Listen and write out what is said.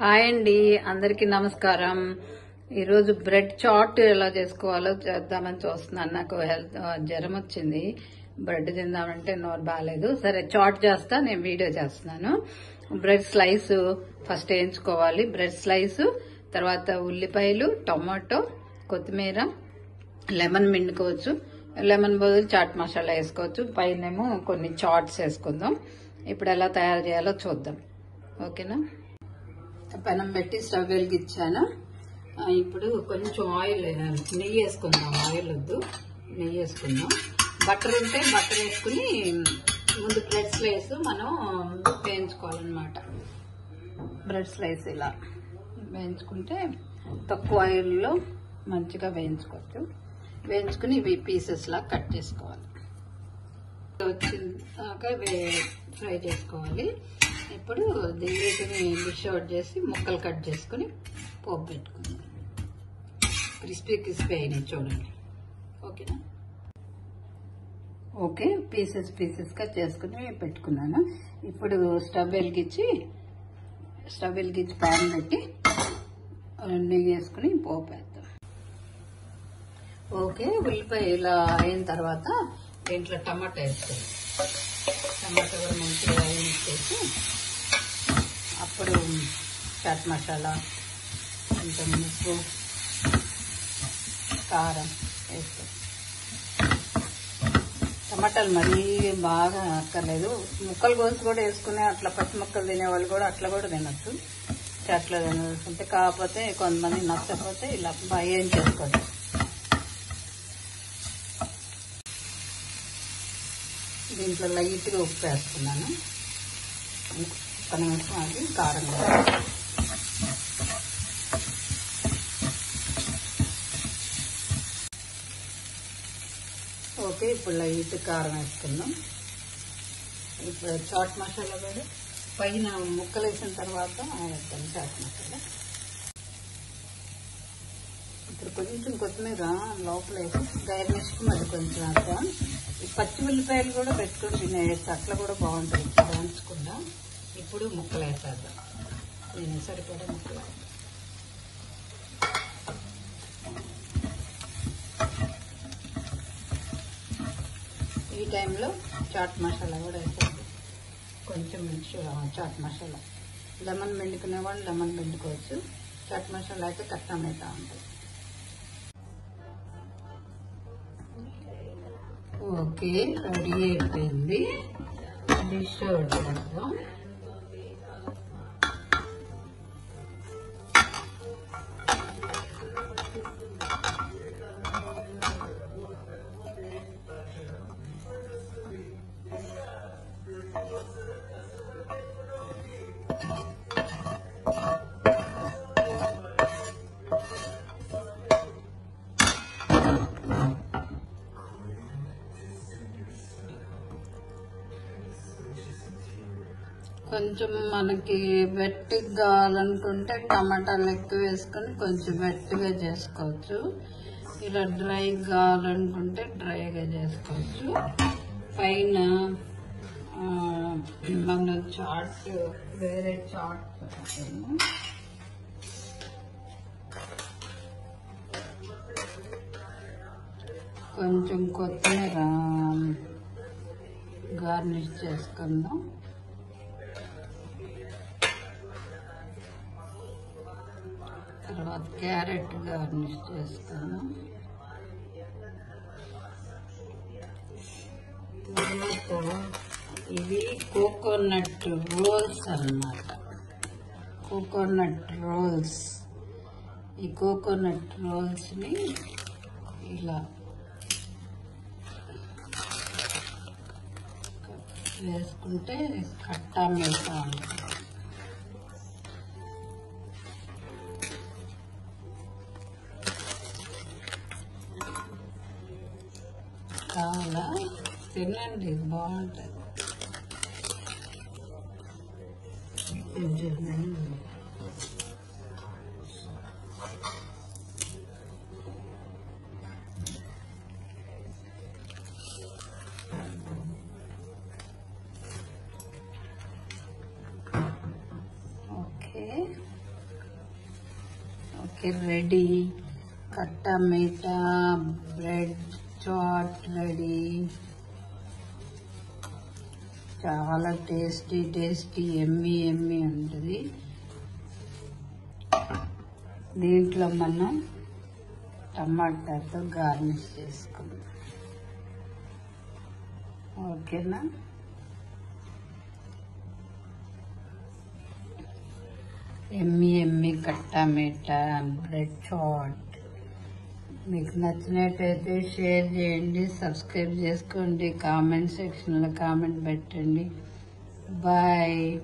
Hi అండి, అందరికీ నమస్కారం. ఈరోజు బ్రెడ్ చాట్ ఎలా చేసుకోవాలో చేద్దామని చూస్తున్నాను. నాకు జ్వరం వచ్చింది. బ్రెడ్ తిందామంటే నోరు బాగాలేదు. సరే చాట్ చేస్తా, నేను వీడియో చేస్తున్నాను. బ్రెడ్ స్లైస్ ఫస్ట్ వేయించుకోవాలి. బ్రెడ్ స్లైస్ తర్వాత ఉల్లిపాయలు, టొమాటో, కొత్తిమీర, లెమన్ పిండుకోవచ్చు. లెమన్ బదులు చాట్ మసాలా వేసుకోవచ్చు. పైనేమో కొన్ని చాట్స్ వేసుకుందాం. ఇప్పుడు ఎలా తయారు చేయాలో చూద్దాం. ఓకేనా? పెనం పెట్టి స్టవ్ వెలిగించాను. ఇప్పుడు కొంచెం ఆయిల్ నెయ్యి వేసుకుందాం. ఆయిల్ వద్దు, నెయ్యి వేసుకుందాం. బటర్ ఉంటే బటర్ వేసుకుని ముందు బ్రెడ్ స్లైస్ మనం వేయించుకోవాలన్నమాట. బ్రెడ్ స్లైస్ ఇలా వేయించుకుంటే తక్కువ ఆయిల్లో మంచిగా వేయించుకోవచ్చు. వేయించుకుని ఇవి పీసెస్ లా కట్ చేసుకోవాలి. వచ్చిందాక ఫ్రై చేసుకోవాలి. ఇప్పుడు వీటిని డిష్ అవుట్ చేసి ముక్కలు కట్ చేసుకుని పోపు పెట్టుకుందాం. క్రిస్పీ అయినాయి చూడండి. ఓకేనా? ఓకే, పీసెస్ గా చేసుకుని పెట్టుకున్నాను. ఇప్పుడు స్టవ్ వెలిగించి ప్యాన్ పెట్టి నెయ్యి వేసుకుని పోపు వేద్దాం. ఓకే, ఉల్లిపాయ ఇలా అయిన తర్వాత దీంట్లో టమాటా వేసుకోండి. టమాటా కూడా మంచిగా వేయించేసి అప్పుడు చాట్ మసాలా, కొంచెం ఉప్పు, కారం వేస్తాం. టమాటాలు మరీ బాగా అక్కర్లేదు. ముక్కలు కోసి కూడా వేసుకుని అట్లా పచ్చి ముక్కలు తినేవాళ్ళు కూడా అట్లా కూడా తినచ్చు. చాట్లో తినకుంటే, కాకపోతే కొంతమంది నచ్చకపోతే ఇలా బాగా ఏం చేసుకోవచ్చు. దీంట్లో లైట్గా ఉప్పు వేస్తున్నాను. ఒక నిమిషం అది కారం. ఓకే, ఇప్పుడు లైట్ కారం వేసుకుందాం. ఇప్పుడు చాట్ మసాలా కూడా పైన ముక్కలు వేసిన తర్వాత వేస్తాను చాట్ మసాలా. ఇప్పుడు కొంచెం కొత్తిమీర లోపల వేసి గార్నిష్కి మరి కొంచెం వేస్తాం. ఈ పచ్చి ఉల్లిపాయలు కూడా పెట్టుకుని తినేసి అట్లా కూడా బాగుంటుంది వేయించకుండా. ఇప్పుడు ముక్కలు వేసేద్దాం. నేను సరిపడే ముక్కలు. ఈ టైంలో చాట్ మసాలా కూడా వేసేద్దాం. కొంచెం చాట్ మసాలా. లెమన్ పిండుకునే వాళ్ళు లెమన్ పిండుకోవచ్చు. చాట్ మసాలా అయితే కష్టం అవుతా ఉంటుంది. ఓకే, రెడీ అయిపోయింది. డిష్ అవుట్ చేద్దాం. కొంచెం మనకి వెట్టిగా కావాలనుకుంటే టమాటాలు ఎక్కువ వేసుకొని కొంచెం వెట్టిగా చేసుకోవచ్చు. ఇలా డ్రై కావాలనుకుంటే డ్రైగా చేసుకోవచ్చు. పైన మన చాట్ వేరే చాట్ పెట్టాము. కొంచెం కొత్తిమీర గార్నిష్ చేసుకుందాం. తర్వాత క్యారెట్ గార్నిష్ చేస్తాను. తర్వాత ఇవి కోకోనట్ రోల్స్ అన్నమాట. Coconut rolls. ఈ కోకోనట్ రోల్స్ని ఇలా వేసుకుంటే కట్టా మీఠా ఉంటుంది. కావాలా తినండి, బాగుంటుంది. Okay, ready. Khatta meetha bread chaat ready. చాలా టేస్టీ ఎమ్మి ఉంటుంది. దీంట్లో మనం టమాటాతో గార్నిష్ చేసుకుందాం. ఓకేనా? ఎమ్మి కట్టా మీఠా బ్రెడ్ చాట్. మీకు నచ్చినట్టయితే షేర్ చేయండి, సబ్స్క్రైబ్ చేసుకోండి, కామెంట్ సెక్షన్లో కామెంట్ పెట్టండి. బాయ్.